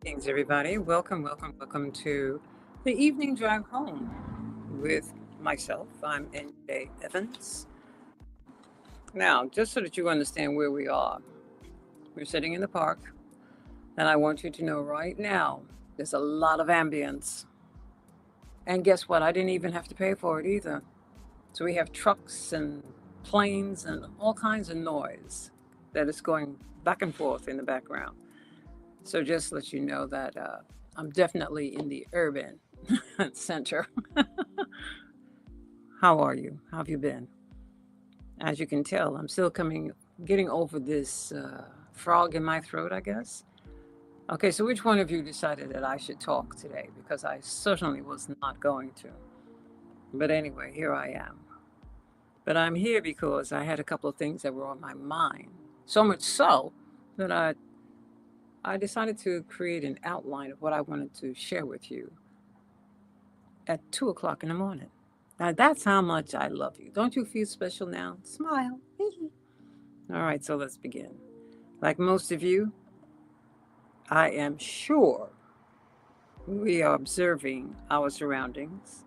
Greetings, everybody. Welcome to the evening drive home with myself. I'm NJ Evans. Now, just so that you understand where we are, we're sitting in the park, and I want you to know right now there's a lot of ambience. And guess what? I didn't even have to pay for it either. So we have trucks and planes and all kinds of noise that is going back and forth in the background. So just let you know that I'm definitely in the urban center. How are you? How have you been? As you can tell, I'm still getting over this frog in my throat, I guess. Okay, so which one of you decided that I should talk today? Because I certainly was not going to. But anyway, here I am. But I'm here because I had a couple of things that were on my mind. So much so that I decided to create an outline of what I wanted to share with you at 2 o'clock in the morning. Now that's how much I love you. Don't you feel special now? Smile. All right, so let's begin. Like most of you, I am sure we are observing our surroundings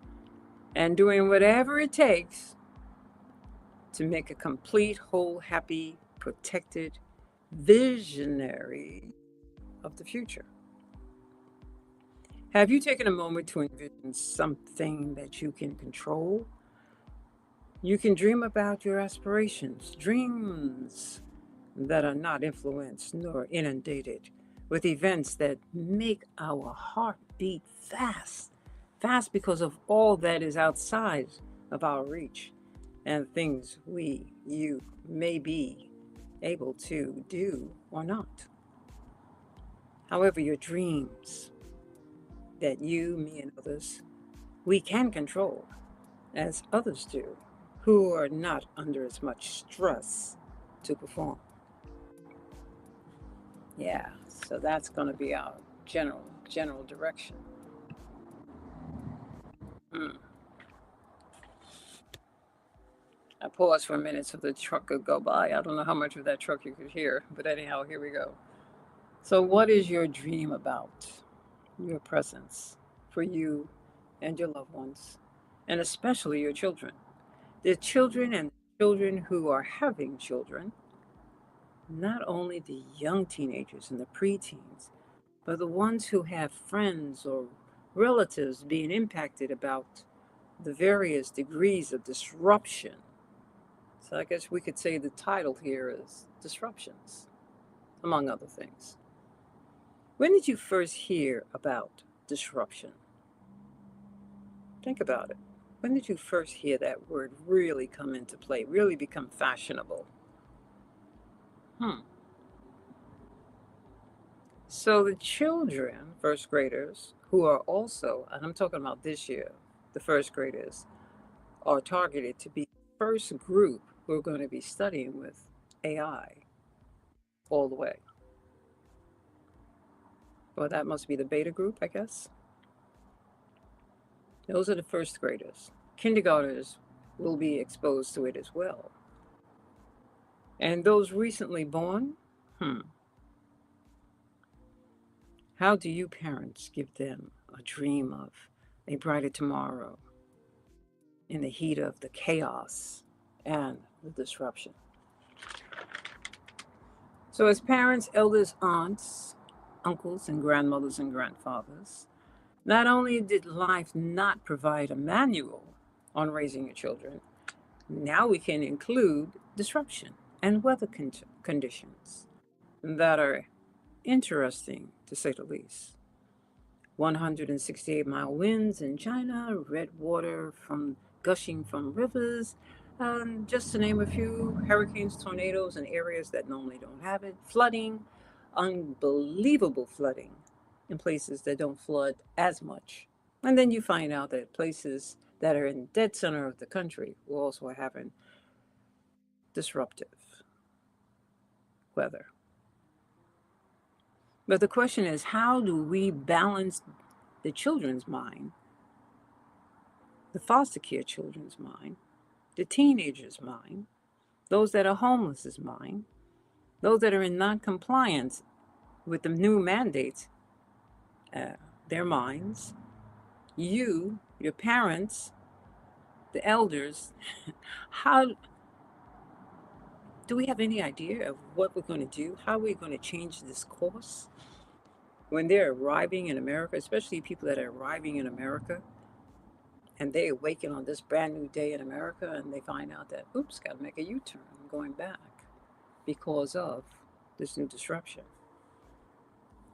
and doing whatever it takes to make a complete, whole, happy, protected visionary of the future. Have you taken a moment to envision something that you can control? You can dream about your aspirations, dreams that are not influenced nor inundated with events that make our heart beat fast, fast because of all that is outside of our reach and things you may be able to do or not. However, your dreams that you, me, and others, we can control as others do, who are not under as much stress to perform. Yeah, so that's going to be our general direction. Mm. I paused for a minute so the truck could go by. I don't know how much of that truck you could hear, but anyhow, here we go. So, what is your dream about? Your presence for you and your loved ones, and especially your children. The children and children who are having children, not only the young teenagers and the preteens, but the ones who have friends or relatives being impacted about the various degrees of disruption. So I guess we could say the title here is Disruptions, among other things. When did you first hear about disruption? Think about it. When did you first hear that word really come into play, really become fashionable? Hmm. So the children, first graders, who are also, and I'm talking about this year, the first graders, are targeted to be the first group who are going to be studying with AI all the way. Well, that must be the beta group, I guess. Those are the first graders. Kindergartners will be exposed to it as well. And those recently born, hmm, how do you parents give them a dream of a brighter tomorrow in the heat of the chaos and the disruption? So, as parents, elders, aunts, uncles, and grandmothers and grandfathers, not only did life not provide a manual on raising your children, now we can include disruption and weather conditions that are interesting to say the least. 168-mile winds in China, red water from gushing from rivers, just to name a few, hurricanes, tornadoes in areas that normally don't have it, flooding, unbelievable flooding in places that don't flood as much. And then you find out that places that are in the dead center of the country will also having disruptive weather. But the question is, how do we balance the children's mind, the foster care children's mind, the teenagers' mind, those that are homeless' mind, those that are in non-compliance with the new mandates uh, their minds. You, your parents, the elders, how do we have any idea of what we're going to do? How are we going to change this course when they're arriving in America, especially people that are arriving in America and they awaken on this brand new day in America and they find out that, oops, got to make a U turn, I'm going back because of this new disruption.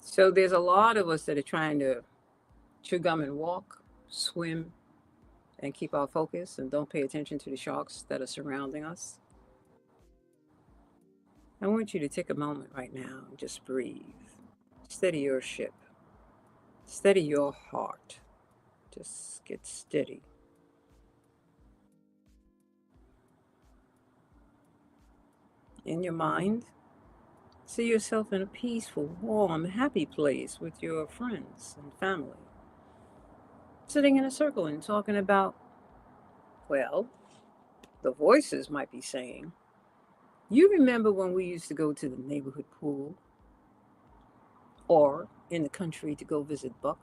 So there's a lot of us that are trying to chew gum and walk, swim, and keep our focus and don't pay attention to the sharks that are surrounding us. I want you to take a moment right now and just breathe. Steady your ship. Steady your heart. Just get steady. In your mind, see yourself in a peaceful, warm, happy place with your friends and family. Sitting in a circle and talking about, well, the voices might be saying, you remember when we used to go to the neighborhood pool or in the country to go visit Buck?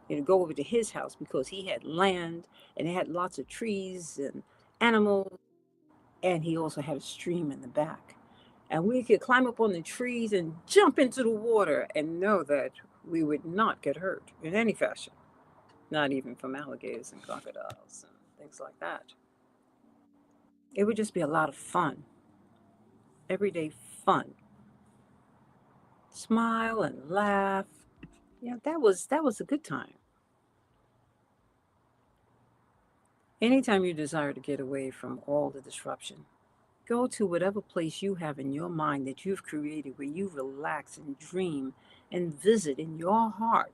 You know, go over to his house because he had land and it had lots of trees and animals, and he also had a stream in the back. And we could climb up on the trees and jump into the water and know that we would not get hurt in any fashion, not even from alligators and crocodiles and things like that. It would just be a lot of fun, everyday fun. Smile and laugh. Yeah, that was a good time. Anytime you desire to get away from all the disruption, go to whatever place you have in your mind that you've created where you relax and dream and visit in your heart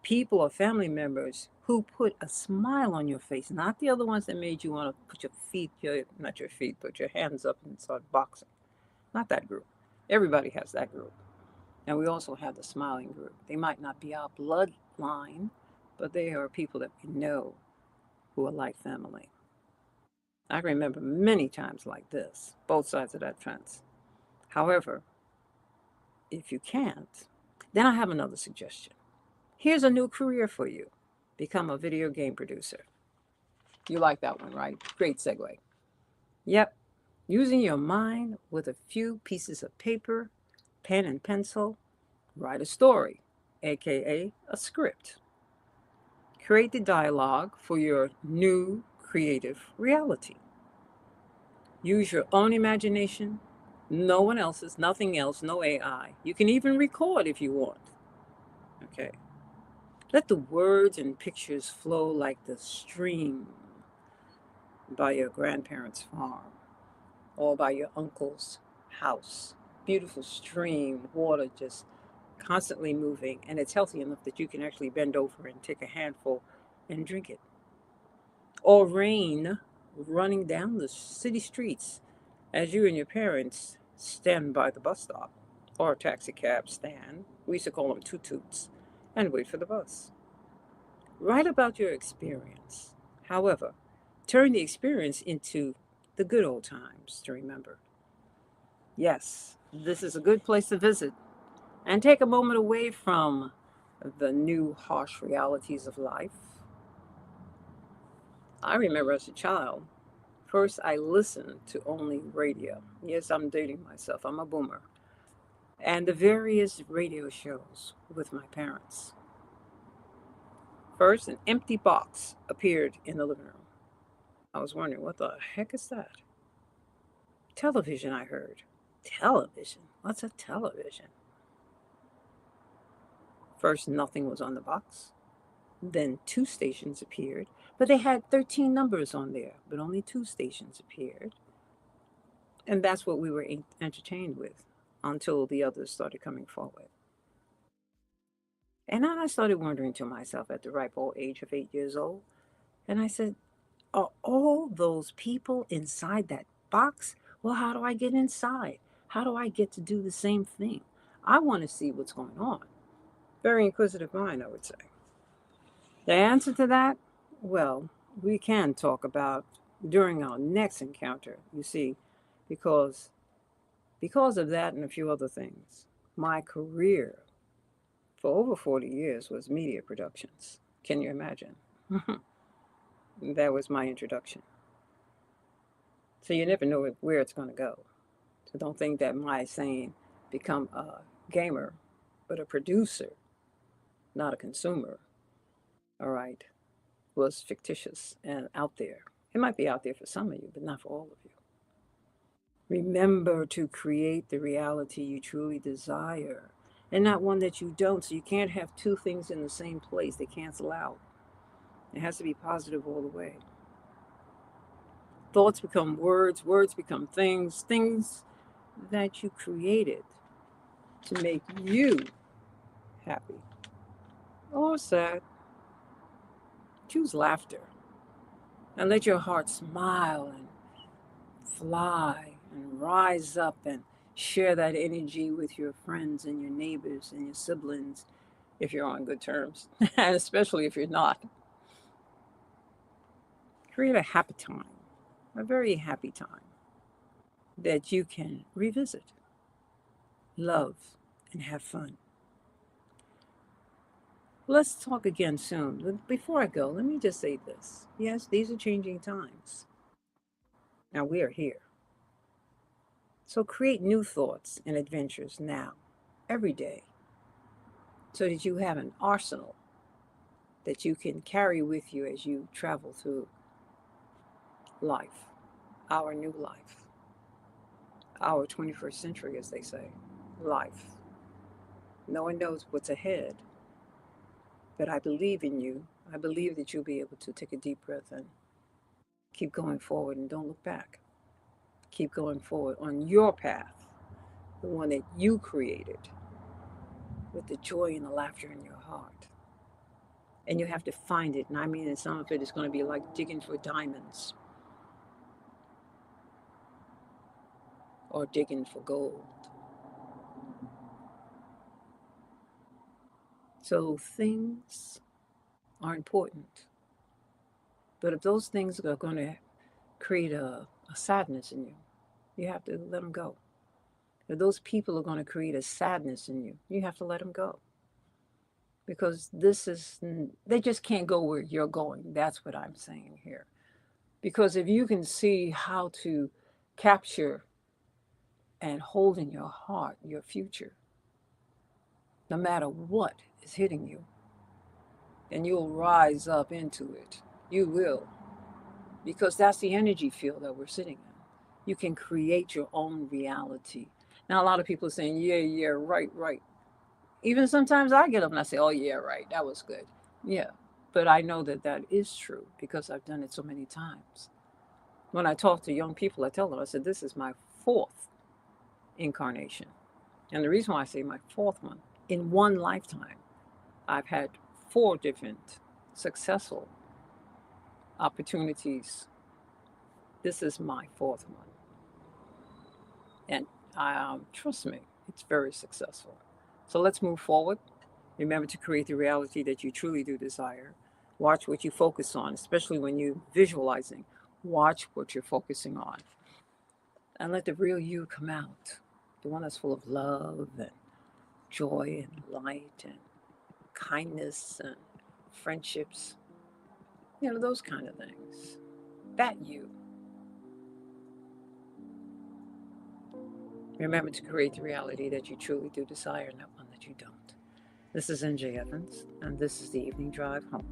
people or family members who put a smile on your face, not the other ones that made you want to put your feet, not your feet, but your hands up and start boxing. Not that group. Everybody has that group. And we also have the smiling group. They might not be our bloodline, but they are people that we know who are like family. I remember many times like this, both sides of that fence. However, if you can't, then I have another suggestion. Here's a new career for you. Become a video game producer. You like that one, right? Great segue. Yep. Using your mind with a few pieces of paper, pen and pencil, write a story, aka a script. Create the dialogue for your new creative reality. Use your own imagination, no one else's, nothing else, no AI. You can even record if you want. Okay. Let the words and pictures flow like the stream by your grandparents' farm or by your uncle's house. Beautiful stream, water just constantly moving, and it's healthy enough that you can actually bend over and take a handful and drink it. Or rain running down the city streets as you and your parents stand by the bus stop or taxi cab stand. We used to call them tututs and wait for the bus. Write about your experience. However, turn the experience into the good old times to remember. Yes, this is a good place to visit and take a moment away from the new harsh realities of life. I remember as a child, first I listened to only radio. Yes, I'm dating myself, I'm a boomer. And the various radio shows with my parents. First, an empty box appeared in the living room. I was wondering, what the heck is that? Television, I heard. Television? What's a television? First, nothing was on the box. Then two stations appeared, but they had 13 numbers on there, but only two stations appeared. And that's what we were entertained with until the others started coming forward. And I started wondering to myself at the ripe old age of 8 years old, and I said, are all those people inside that box? Well, how do I get inside? How do I get to do the same thing? I want to see what's going on. Very inquisitive mind, I would say. The answer to that, well, we can talk about during our next encounter, you see, because because of that and a few other things. My career for over 40 years was media productions. Can you imagine? That was my introduction. So you never know where it's going to go. So don't think that my saying become a gamer, but a producer, not a consumer, all right, was fictitious and out there. It might be out there for some of you, but not for all of you. Remember to create the reality you truly desire and not one that you don't. So you can't have two things in the same place, they cancel out. It has to be positive all the way. Thoughts become words, words become things, things that you created to make you happy or sad. Choose laughter and let your heart smile and fly and rise up and share that energy with your friends and your neighbors and your siblings if you're on good terms, and especially if you're not. Create a happy time, a very happy time that you can revisit, love, and have fun. Let's talk again soon. Before I go, let me just say this. Yes, these are changing times. Now we are here. So create new thoughts and adventures now, every day, so that you have an arsenal that you can carry with you as you travel through life, our new life, our 21st century, as they say, life. No one knows what's ahead, but I believe in you. I believe that you'll be able to take a deep breath and keep going forward and don't look back. Keep going forward on your path, the one that you created, with the joy and the laughter in your heart. And you have to find it. And I mean, some of it is going to be like digging for diamonds or digging for gold. So things are important. But if those things are going to create a sadness in you, you have to let them go. If those people are going to create a sadness in you, you have to let them go. Because they just can't go where you're going. That's what I'm saying here. Because if you can see how to capture and hold in your heart your future, no matter what is hitting you, and you'll rise up into it. You will, because that's the energy field that we're sitting in. You can create your own reality. Now, a lot of people are saying, yeah, yeah, right, right. Even sometimes I get up and I say, oh, yeah, right, that was good. Yeah, but I know that that is true because I've done it so many times. When I talk to young people, I tell them, I said, this is my fourth incarnation. And the reason why I say my fourth one, in one lifetime, I've had four different successful opportunities. This is my fourth one. And trust me, it's very successful. So let's move forward. Remember to create the reality that you truly do desire. Watch what you focus on, especially when you're visualizing. Watch what you're focusing on. And let the real you come out. The one that's full of love and joy and light and kindness and friendships. You know, those kind of things. That you. Remember to create the reality that you truly do desire, not one that you don't. This is NJ Evans, and this is the Evening Drive Home.